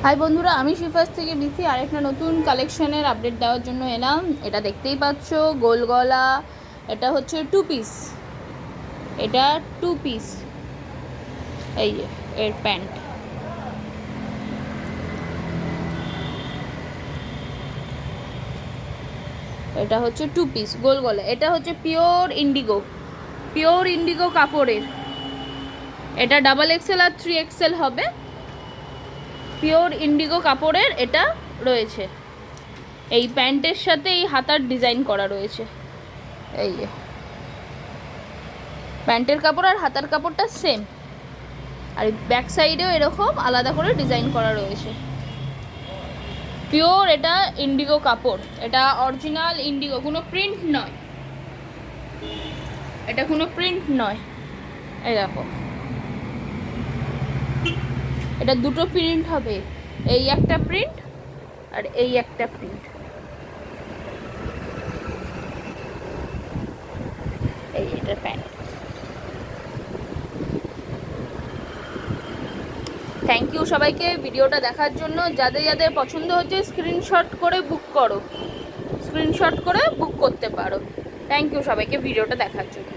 High বন্ধুরা, আমি শিফাস থেকে বিথি আরেকটা নতুন কালেকশনের আপডেট দেওয়ার জন্য এলাম। এটা দেখতেই পাচ্ছ, গোল গলা। এটা হচ্ছে টু পিস। এটা টু পিস। এই যে এর প্যান্ট। এটা হচ্ছে টু পিস গোল গলা। এটা হচ্ছে পিওর ইন্ডিগো কাপড়ের। এটা ডাবল এক্সেল আর 3XL হবে। পিওর ইন্ডিগো কাপড়ের এটা রয়েছে। এই প্যান্টের সাথে এই হাতার ডিজাইন করা রয়েছে। এই যে প্যান্টের কাপড় আর হাতার কাপড়টা সেম, আর ব্যাক সাইডেও এরকম আলাদা করে ডিজাইন করা রয়েছে। পিওর এটা ইন্ডিগো কাপড়, এটা অরিজিনাল ইন্ডিগো, কোনো প্রিন্ট নয়। এটা কোনো প্রিন্ট নয়। এই দেখো, এটা দুটো প্রিন্ট হবে, এই একটা প্রিন্ট আর এই একটা প্রিন্ট। এই এটার প্যান্ট। থ্যাংক ইউ সবাইকে ভিডিওটা দেখার জন্য। যাদের যাদের পছন্দ হচ্ছে স্ক্রিনশট করে বুক করতে পারো। থ্যাংক ইউ সবাইকে ভিডিওটা দেখার জন্য।